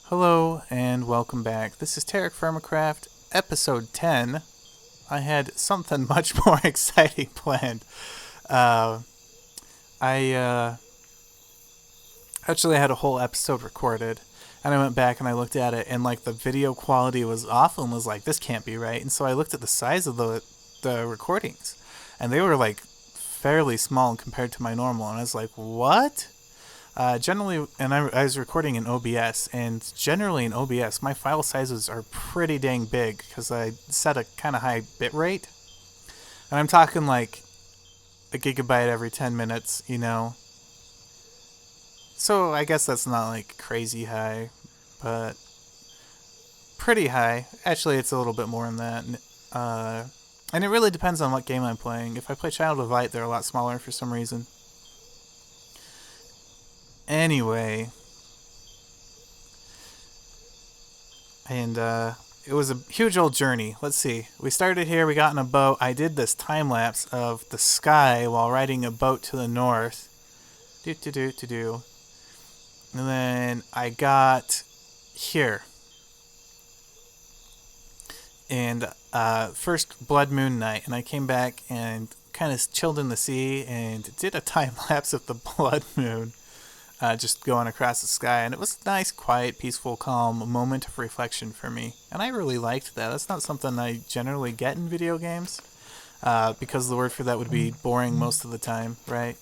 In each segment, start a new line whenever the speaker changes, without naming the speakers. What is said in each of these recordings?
Hello and welcome back. This is Terrafirmacraft, episode 10. I had something much more exciting planned. Uh, I actually had a whole episode recorded, and I went back and I looked at it, and like the video quality was awful, and was like, this can't be right. And so I looked at the size of the recordings, and they were like fairly small compared to my normal, and I was like, what? Generally, and I was recording in OBS, and generally in OBS, my file sizes are pretty dang big because I set a kind of high bit rate. And I'm talking like a gigabyte every 10 minutes, you know. So I guess that's not like crazy high, but pretty high. Actually, it's a little bit more than that. And it really depends on what game I'm playing. If I play Child of Light, they're a lot smaller for some reason. Anyway, and it was a huge old journey. Let's see. We started here, we got in a boat. I did this time lapse of the sky while riding a boat to the north. Do. And then I got here. And first blood moon night, and I came back and kind of chilled in the sea and did a time lapse of the blood moon. Just going across the sky, and it was a nice, quiet, peaceful, calm moment of reflection for me, and I really liked that. That's not something I generally get in video games, because the word for that would be boring most of the time, right?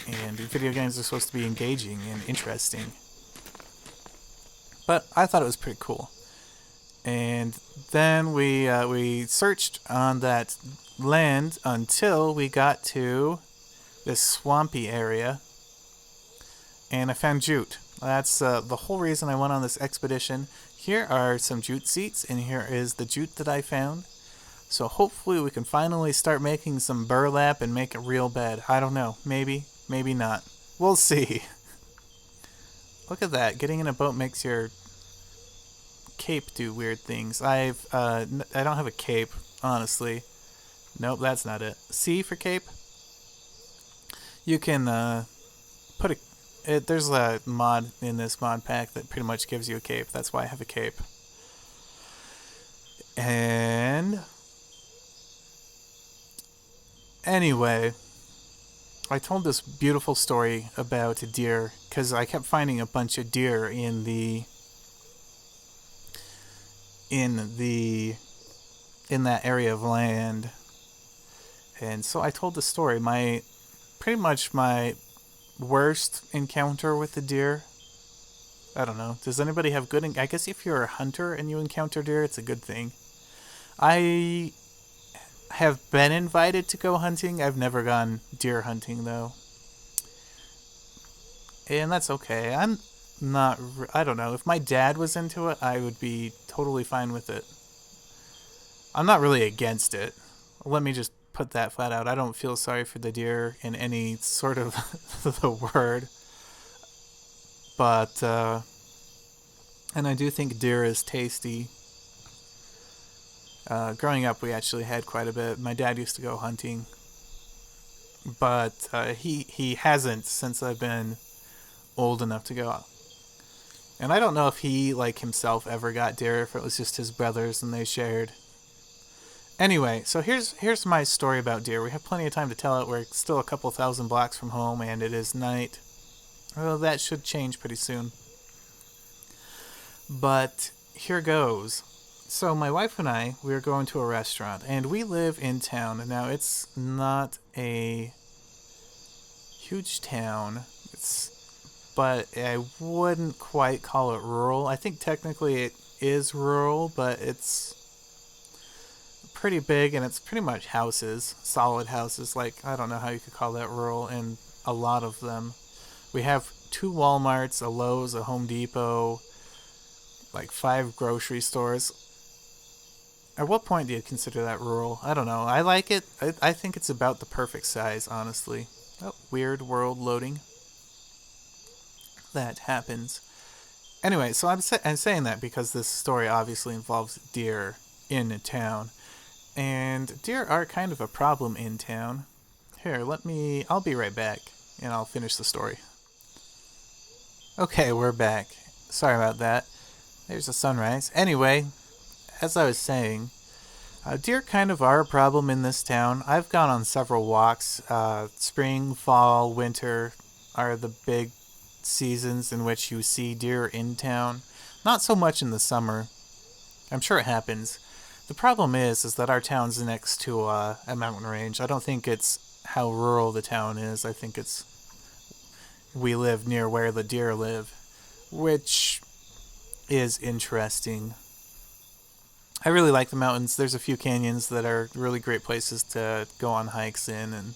And video games are supposed to be engaging and interesting. But I thought it was pretty cool. And then we searched on that land until we got to this swampy area. And I found jute. That's the whole reason I went on this expedition. Here are some jute seats, and here is the jute that I found. So hopefully we can finally start making some burlap and make a real bed. I don't know. Maybe. Maybe not. We'll see. Look at that. Getting in a boat makes your cape do weird things. I don't have a cape, honestly. Nope, that's not it. C for cape. You can put a there's a mod in this mod pack that pretty much gives you a cape. That's why I have a cape. And anyway, I told this beautiful story about a deer because I kept finding a bunch of deer in that area of land. And so I told the story. My worst encounter with a deer. I don't know. Does anybody have good... I guess if you're a hunter and you encounter deer, it's a good thing. I have been invited to go hunting. I've never gone deer hunting, though. And that's okay. I don't know. If my dad was into it, I would be totally fine with it. I'm not really against it. Let me just put that flat out. I don't feel sorry for the deer in any sort of the word, but and I do think deer is tasty. Growing up, we actually had quite a bit. My dad used to go hunting, but he hasn't since I've been old enough to go. And I don't know if he, like himself, ever got deer, if it was just his brothers and they shared. Anyway, so here's my story about deer. We have plenty of time to tell it. We're still a couple thousand blocks from home, and it is night. Well, that should change pretty soon. But here goes. So my wife and I, we were going to a restaurant, and we live in town. Now, it's not a huge town, but I wouldn't quite call it rural. I think technically it is rural, but it's pretty big, and it's pretty much houses, solid houses. Like, I don't know how you could call that rural, and a lot of them. We have 2 Walmarts, a Lowe's, a Home Depot, like 5 grocery stores. At what point do you consider that rural? I don't know. I like it. I think it's about the perfect size, honestly. Oh, weird world loading. That happens. Anyway, so I'm saying that because this story obviously involves deer in a town. And deer are kind of a problem in town. Here, I'll be right back, and I'll finish the story. Okay, we're back. Sorry about that. There's a sunrise. Anyway, as I was saying, deer kind of are a problem in this town. I've gone on several walks. Spring, fall, winter are the big seasons in which you see deer in town. Not so much in the summer. I'm sure it happens. The problem is that our town's next to a mountain range. I don't think it's how rural the town is. I think it's we live near where the deer live, which is interesting. I really like the mountains. There's a few canyons that are really great places to go on hikes in, and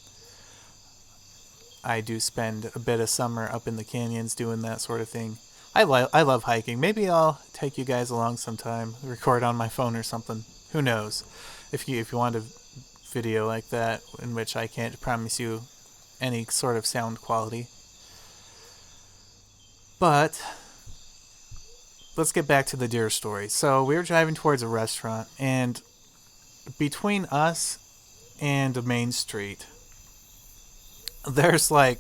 I do spend a bit of summer up in the canyons doing that sort of thing. I love hiking. Maybe I'll take you guys along sometime, record on my phone or something. Who knows? If you want a video like that in which I can't promise you any sort of sound quality. But let's get back to the deer story. So we were driving towards a restaurant, and between us and a main street, there's a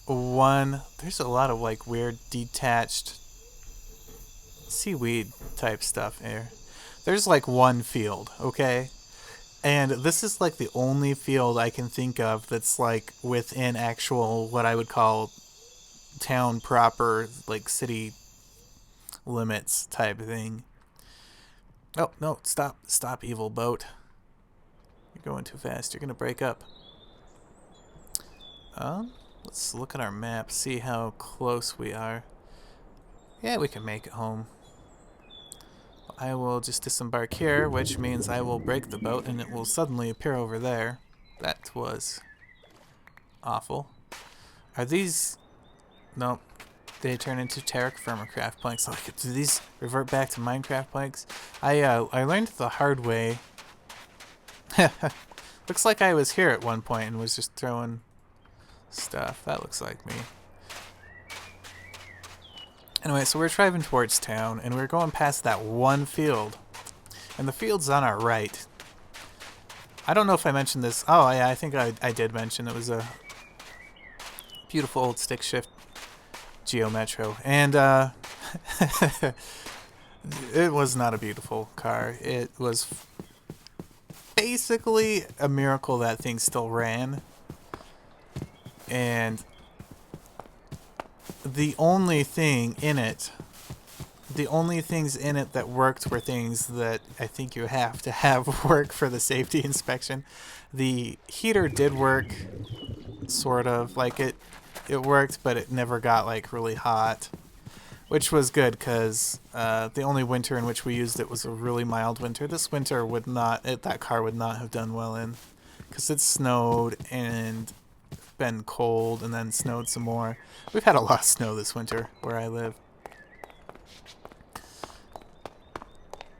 lot of like weird detached seaweed type stuff here. There's like one field, okay? And this is like the only field I can think of that's like within actual what I would call town proper, like city limits type thing. Oh, no, stop, evil boat. You're going too fast. You're going to break up. Let's look at our map, see how close we are. Yeah, we can make it home. I will just disembark here, which means I will break the boat and it will suddenly appear over there. That was awful. Are these... Nope. They turn into Terrafirmacraft planks. Like, do these revert back to Minecraft planks? I learned the hard way. Looks like I was here at one point and was just throwing stuff. That looks like me. Anyway, so we're driving towards town, and we're going past that one field. And the field's on our right. I don't know if I mentioned this. Oh, yeah, I think I did mention it was a beautiful old stick shift Geo Metro. And it was not a beautiful car. It was basically a miracle that thing still ran. And the only things in it that worked were things that I think you have to have work for the safety inspection. The heater did work, sort of. Like it worked, but it never got like really hot, which was good because the only winter in which we used it was a really mild winter. This winter that car would not have done well in, because it snowed and been cold and then snowed some more. We've had a lot of snow this winter where I live.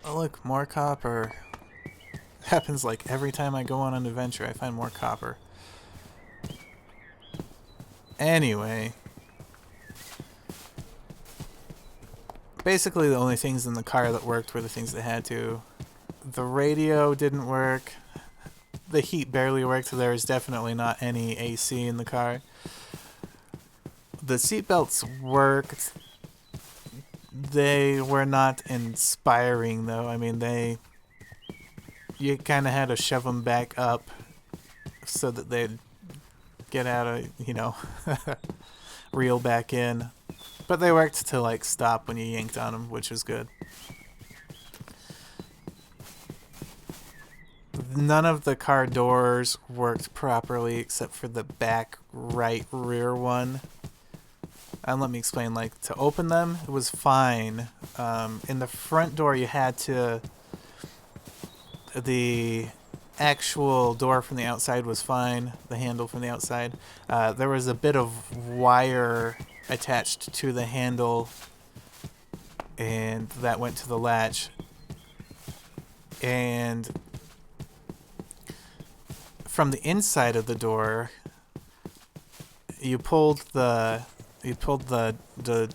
Oh look, more copper. It happens like every time I go on an adventure, I find more copper. Anyway, basically the only things in the car that worked were the things that had to. The radio didn't work. The heat barely worked, so there was definitely not any AC in the car. The seatbelts worked. They were not inspiring, though. I mean, you kind of had to shove them back up so that they'd get out of, reel back in. But they worked to, like, stop when you yanked on them, which was good. None of the car doors worked properly except for the back right rear one. And let me explain, like, to open them, it was fine. In the front door, you had to... The actual door from the outside was fine, the handle from the outside. There was a bit of wire attached to the handle, and that went to the latch. And from the inside of the door, you pulled the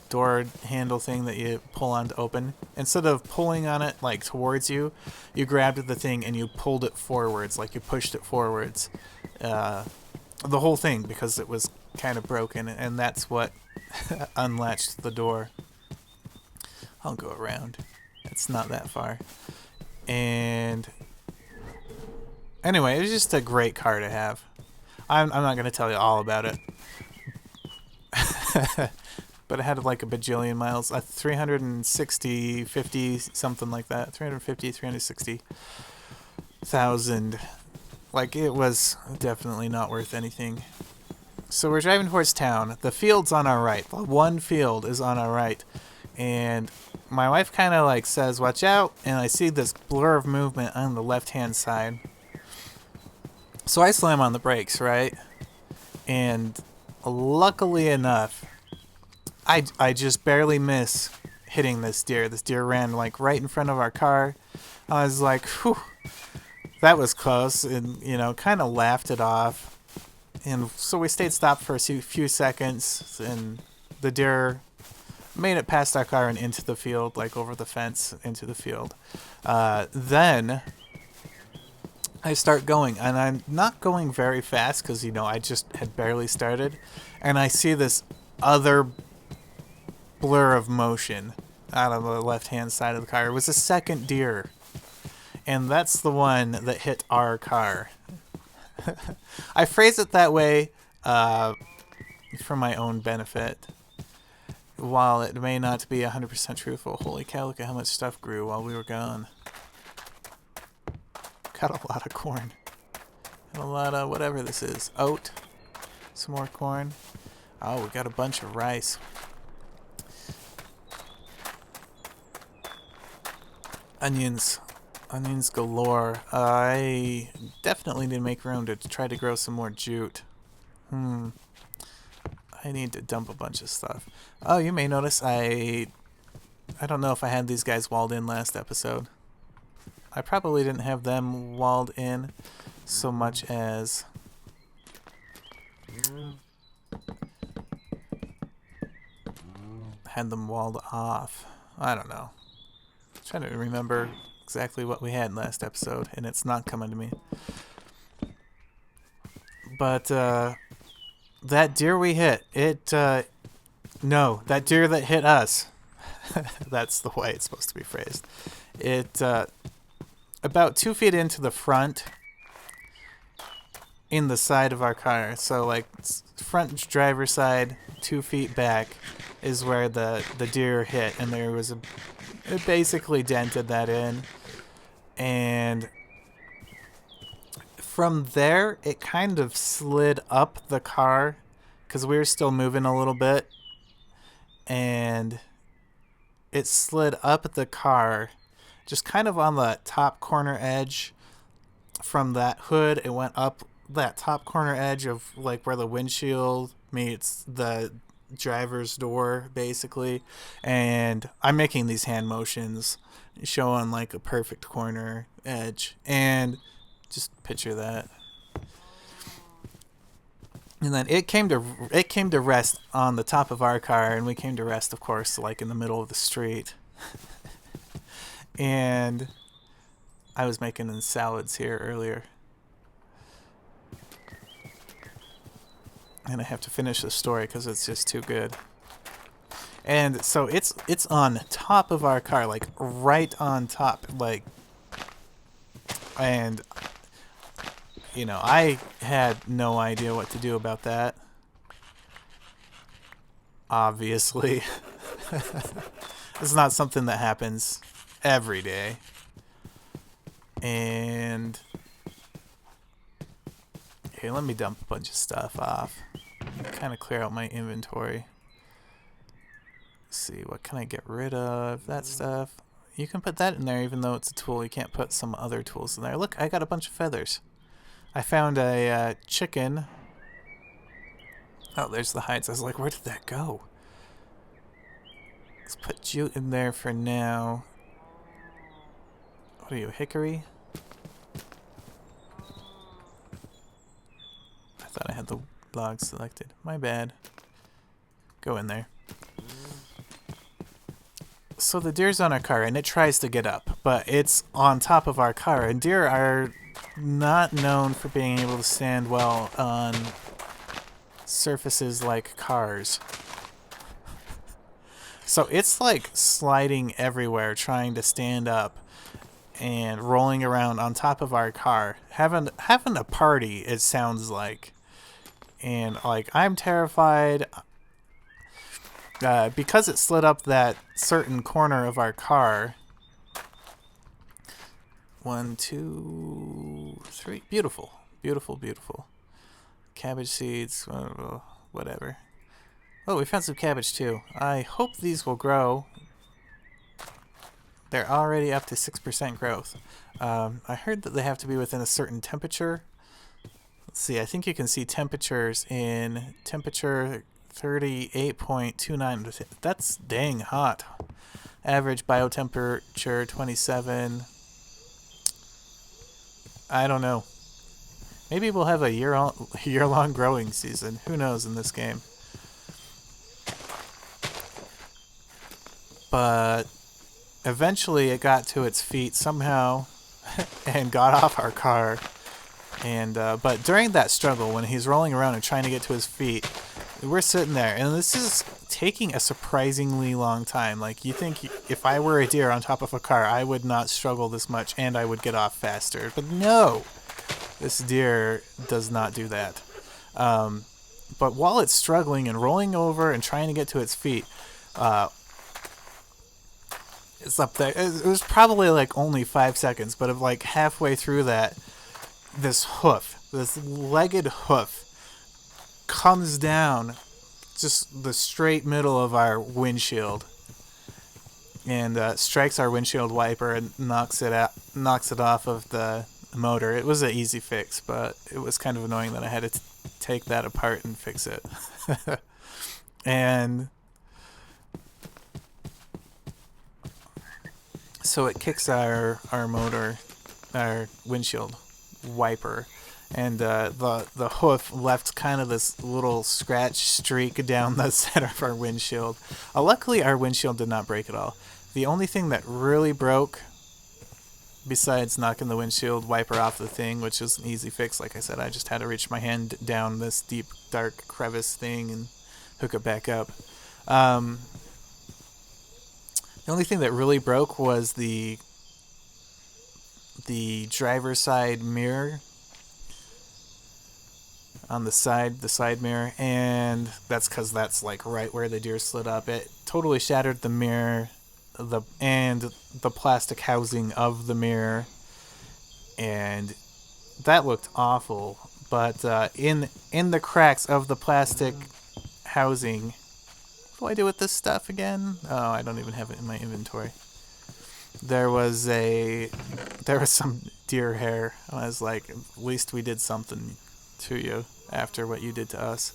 door handle thing that you pull on to open. Instead of pulling on it like towards you, you grabbed the thing and you pulled it forwards, like you pushed it forwards. The whole thing, because it was kind of broken, and that's what unlatched the door. I'll go around. It's not that far. And anyway, it was just a great car to have. I'm not going to tell you all about it. But it had like a bajillion miles. 360, 50, something like that. 350, 360,000. Like, it was definitely not worth anything. So we're driving towards town. The field's on our right. The one field is on our right. And my wife kind of like says, watch out. And I see this blur of movement on the left-hand side. So I slam on the brakes, right? And luckily enough, I just barely miss hitting this deer. This deer ran like right in front of our car. I was like, whew, that was close. And, you know, kind of laughed it off. And so we stayed stopped for a few seconds. And the deer made it past our car and into the field, like over the fence into the field. Then I start going, and I'm not going very fast because, you know, I just had barely started. And I see this other blur of motion out of the left-hand side of the car. It was a second deer, and that's the one that hit our car. I phrase it that way for my own benefit, while it may not be 100% truthful. Holy cow, look at how much stuff grew while we were gone. Got a lot of corn. Got a lot of whatever this is. Oat. Some more corn. Oh, we got a bunch of rice. Onions. Onions galore. I definitely need to make room to try to grow some more jute. I need to dump a bunch of stuff. Oh, you may notice I don't know if I had these guys walled in last episode. I probably didn't have them walled in so much as had them walled off. I don't know. I'm trying to remember exactly what we had last episode, and it's not coming to me. But that deer we hit, no, that deer that hit us, that's the way it's supposed to be phrased. It, about 2 feet into the front, in the side of our car. So, like, front driver's side, 2 feet back, is where the deer hit, and there was it basically dented that in. And from there, it kind of slid up the car, because we were still moving a little bit, and it slid up the car, just kind of on the top corner edge from that hood. It went up that top corner edge of like where the windshield meets the driver's door, basically. And I'm making these hand motions showing like a perfect corner edge, and just picture that. And then it came to rest on the top of our car, and we came to rest, of course, like in the middle of the street. And I was making salads here earlier, and I have to finish the story because it's just too good. And so it's on top of our car, like right on top, like, and you know, I had no idea what to do about that. Obviously. It's not something that happens every day. And here, let me dump a bunch of stuff off. Kind of clear out my inventory. Let's see, what can I get rid of? That stuff. You can put that in there even though it's a tool. You can't put some other tools in there. Look, I got a bunch of feathers. I found a chicken. Oh, there's the hides. I was like, where did that go? Let's put jute in there for now. What are you, hickory? I thought I had the log selected. My bad. Go in there. So the deer's on our car, and it tries to get up, but it's on top of our car, and deer are not known for being able to stand well on surfaces like cars. So it's like sliding everywhere, trying to stand up and rolling around on top of our car, having a party. It sounds like, and like I'm terrified because it slid up that certain corner of our car. 1, 2, 3. Beautiful, beautiful, beautiful. Cabbage seeds, whatever. Oh, we found some cabbage too. I hope these will grow. They're already up to 6% growth. I heard that they have to be within a certain temperature. Let's see, I think you can see temperatures in temperature 38.29. That's dang hot. Average biotemperature 27. I don't know. Maybe we'll have a year-long growing season. Who knows in this game? But eventually it got to its feet somehow and got off our car. And but during that struggle, when he's rolling around and trying to get to his feet, we're sitting there, and this is taking a surprisingly long time. Like, you think if I were a deer on top of a car, I would not struggle this much and I would get off faster. But no, this deer does not do that. But while it's struggling and rolling over and trying to get to its feet, it's up there. It was probably like only 5 seconds, but of like halfway through that, this legged hoof, comes down just the straight middle of our windshield and strikes our windshield wiper and knocks it off of the motor. It was an easy fix, but it was kind of annoying that I had to take that apart and fix it. And so it kicks our motor, our windshield wiper, and the hoof left kind of this little scratch streak down the center of our windshield. Luckily, our windshield did not break at all. The only thing that really broke, besides knocking the windshield wiper off the thing, which is an easy fix, like I said, I just had to reach my hand down this deep, dark crevice thing and hook it back up. The only thing that really broke was the driver's side mirror on the side mirror, and that's because that's like right where the deer slid up. It totally shattered the mirror, and the plastic housing of the mirror, and that looked awful. But in the cracks of the plastic housing, what do I do with this stuff again? Oh, I don't even have it in my inventory. There was some deer hair. I was like, at least we did something to you after what you did to us.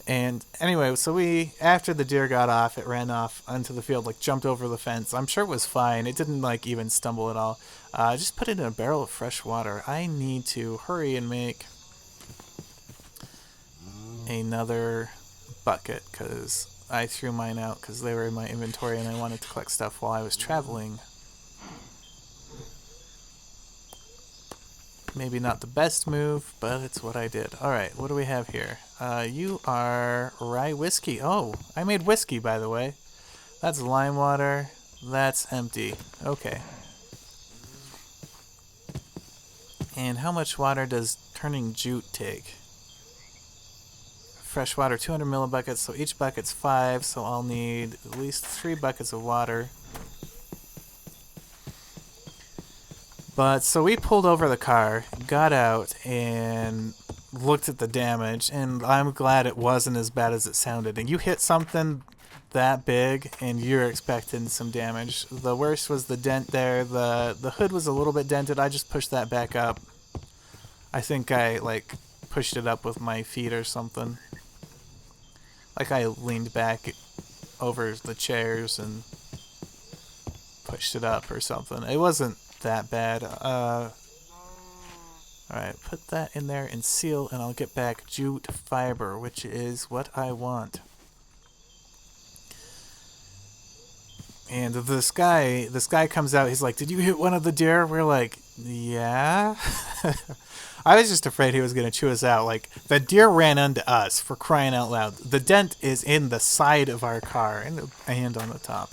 And anyway, so after the deer got off, it ran off onto the field, like jumped over the fence. I'm sure it was fine. It didn't like even stumble at all. Just put it in a barrel of fresh water. I need to hurry and make another bucket because I threw mine out because they were in my inventory and I wanted to collect stuff while I was traveling. Maybe not the best move, but it's what I did. Alright, what do we have here? You are rye whiskey. Oh, I made whiskey, by the way. That's lime water. That's empty. Okay. And how much water does turning jute take? Fresh water, 200 millibuckets, so each bucket's 5, so I'll need at least 3 buckets of water. But, so we pulled over the car, got out, and looked at the damage, and I'm glad it wasn't as bad as it sounded. And you hit something that big, and you're expecting some damage. The worst was the dent there. The hood was a little bit dented. I just pushed that back up. I think I, like, pushed it up with my feet or something. Like, I leaned back over the chairs and pushed it up or something. It wasn't that bad. Alright, put that in there and seal, and I'll get back jute fiber, which is what I want. And this guy comes out, he's like, "Did you hit one of the deer?" We're like, "Yeah." I was just afraid he was going to chew us out. Like, the deer ran into us, for crying out loud. The dent is in the side of our car and on the top.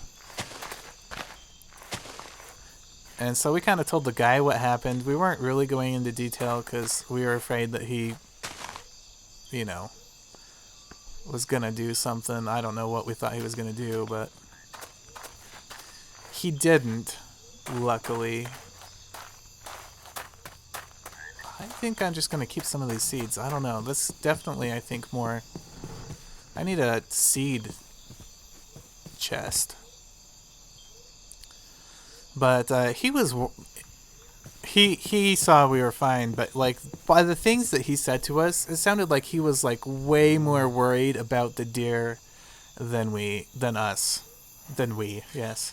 And so we kind of told the guy what happened. We weren't really going into detail because we were afraid that he, you know, was going to do something. I don't know what we thought he was going to do, but he didn't, luckily. I think I'm just going to keep some of these seeds. I don't know. This definitely, I think, more... I need a seed chest. But he was... He saw we were fine, but like by the things that he said to us, it sounded like he was like way more worried about the deer than us. Yes.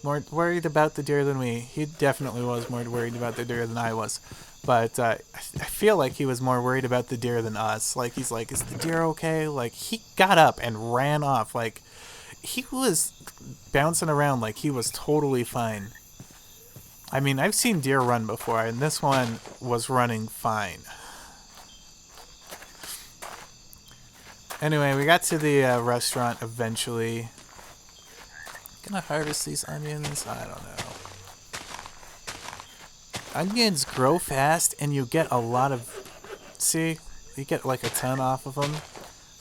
More worried about the deer than we. He definitely was more worried about the deer than I was. But I feel like he was more worried about the deer than us. Like, he's like, is the deer okay? Like, he got up and ran off. Like, he was bouncing around like he was totally fine. I mean, I've seen deer run before, and this one was running fine. Anyway, we got to the restaurant eventually. Gonna harvest these onions? I don't know. Onions grow fast, and you get a lot of... See? You get like a ton off of them.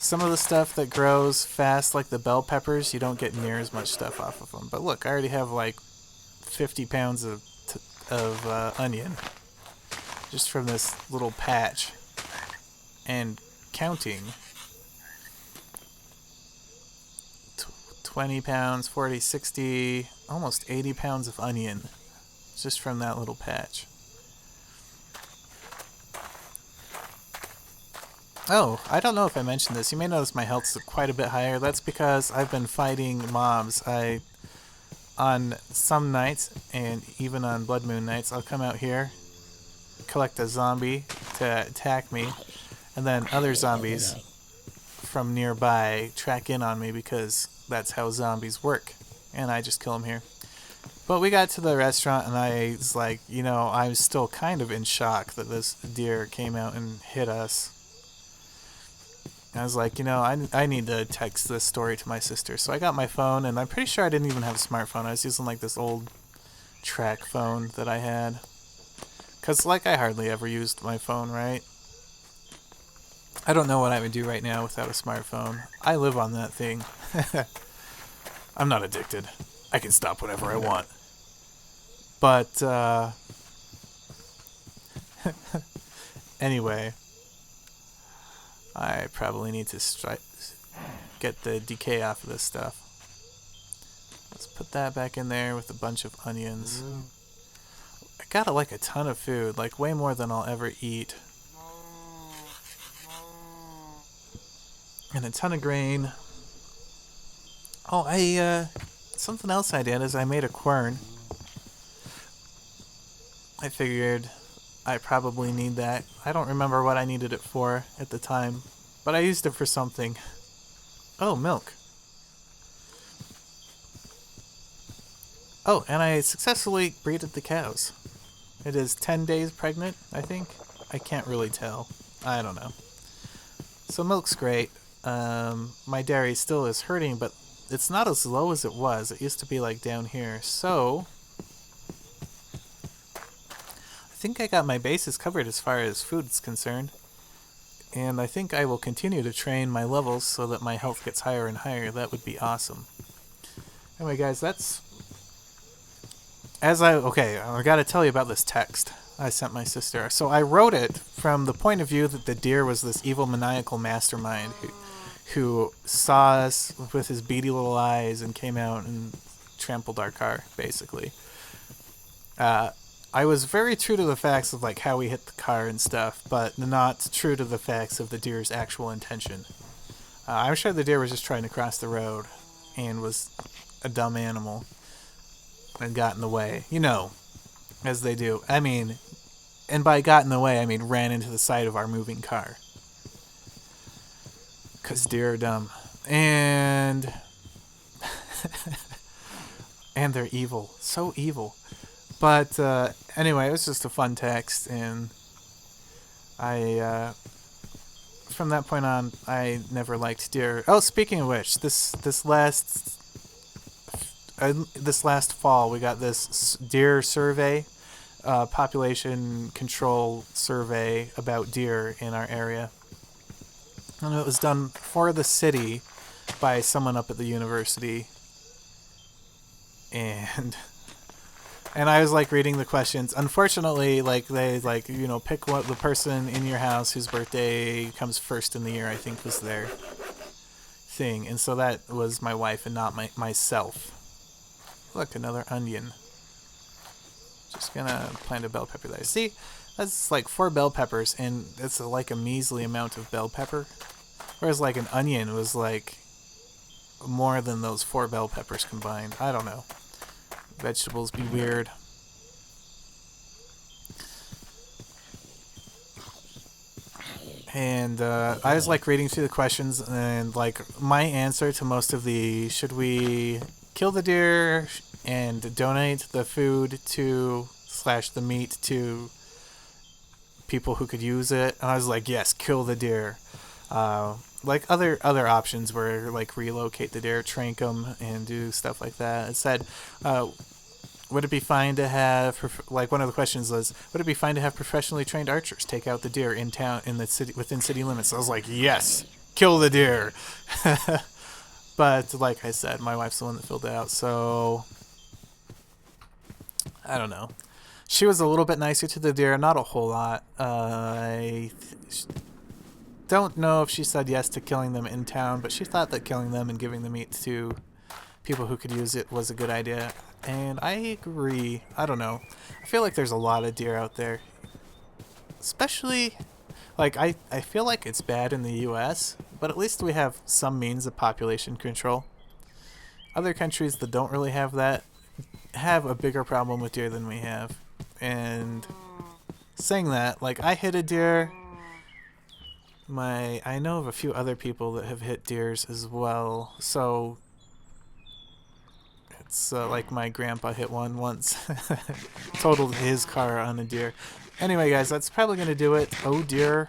Some of the stuff that grows fast, like the bell peppers, you don't get near as much stuff off of them. But look, I already have like 50 pounds of onion just from this little patch. And counting. 20 pounds, 40, 60, almost 80 pounds of onion just from that little patch. Oh, I don't know if I mentioned this. You may notice my health's quite a bit higher. That's because I've been fighting mobs. On some nights, and even on blood moon nights, I'll come out here, collect a zombie to attack me, and then other zombies from nearby track in on me because that's how zombies work, and I just kill them here. But we got to the restaurant, and I was like, you know, I was still kind of in shock that this deer came out and hit us. I was like, you know, I need to text this story to my sister. So I got my phone, and I'm pretty sure I didn't even have a smartphone. I was using, like, this old track phone that I had. Because, like, I hardly ever used my phone, right? I don't know what I would do right now without a smartphone. I live on that thing. I'm not addicted. I can stop whenever I want. But, anyway... I probably need to get the decay off of this stuff. Let's put that back in there with a bunch of onions. I got like a ton of food, like way more than I'll ever eat. And a ton of grain. Oh, something else I did is I made a quern. I figured I probably need that. I don't remember what I needed it for at the time, but I used it for something. Oh, milk. Oh, and I successfully breeded the cows. It is 10 days pregnant, I think. I can't really tell. I don't know. So milk's great. My dairy still is hurting, but it's not as low as it was. It used to be like down here. So... I think I got my bases covered as far as food's concerned, and I think I will continue to train my levels so that my health gets higher and higher. That would be awesome. Anyway, guys, that's... I gotta tell you about this text I sent my sister. So I wrote it from the point of view that the deer was this evil maniacal mastermind who saw us with his beady little eyes and came out and trampled our car, basically. I was very true to the facts of like how we hit the car and stuff, but not true to the facts of the deer's actual intention. I'm sure the deer was just trying to cross the road and was a dumb animal and got in the way. You know, as they do. I mean, and by got in the way, I mean ran into the side of our moving car. 'Cause deer are dumb. And... and they're evil. So evil. But anyway, it was just a fun text, and From that point on, I never liked deer. Oh, speaking of which, this last fall we got this deer survey, population control survey about deer in our area, and it was done for the city by someone up at the university, and I was like reading the questions. Unfortunately, like they pick what the person in your house whose birthday comes first in the year, I think, was their thing, and so that was my wife and not myself. Look, another onion. Just gonna plant a bell pepper there. See, that's like 4 bell peppers, and it's like a measly amount of bell pepper, whereas like an onion was like more than those 4 bell peppers combined. I don't know. Vegetables be weird. And I was like reading through the questions, and like my answer to most of the should we kill the deer and donate the food to / the meat to people who could use it, and I was like, yes, kill the deer. Like other options were like relocate the deer, trank them, and do stuff like that. It said, would it be fine to have, like one of the questions was, would it be fine to have professionally trained archers take out the deer in town, in the city, within city limits? So I was like, yes, kill the deer. But like I said, my wife's the one that filled it out, so I don't know. She was a little bit nicer to the deer, not a whole lot. I don't know if she said yes to killing them in town, but she thought that killing them and giving the meat to people who could use it was a good idea. And I agree. I don't know. I feel like there's a lot of deer out there. Especially, like, I feel like it's bad in the US, but at least we have some means of population control. Other countries that don't really have that have a bigger problem with deer than we have. And saying that, like, I hit a deer. I know of a few other people that have hit deers as well, so it's like my grandpa hit one once. Totaled his car on a deer. Anyway, guys, that's probably going to do it. Oh dear.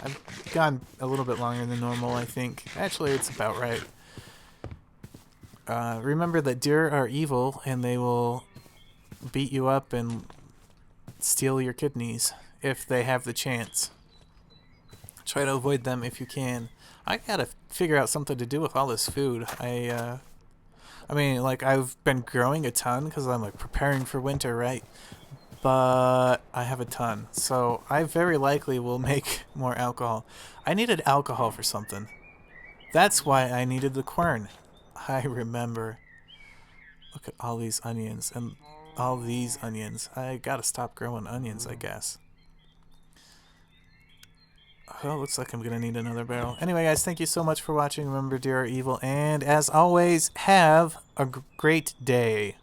I've gone a little bit longer than normal, I think. Actually, it's about right. Remember that deer are evil, and they will beat you up and steal your kidneys if they have the chance. Try to avoid them if you can. I gotta figure out something to do with all this food. I mean, like, I've been growing a ton because I'm like preparing for winter, right? But I have a ton, so I very likely will make more alcohol. I needed alcohol for something. That's why I needed the quern. I remember. Look at all these onions and all these onions. I gotta stop growing onions, I guess. Oh, looks like I'm gonna need another barrel. Anyway, guys, thank you so much for watching. Remember, deer are evil, and as always, have a great day.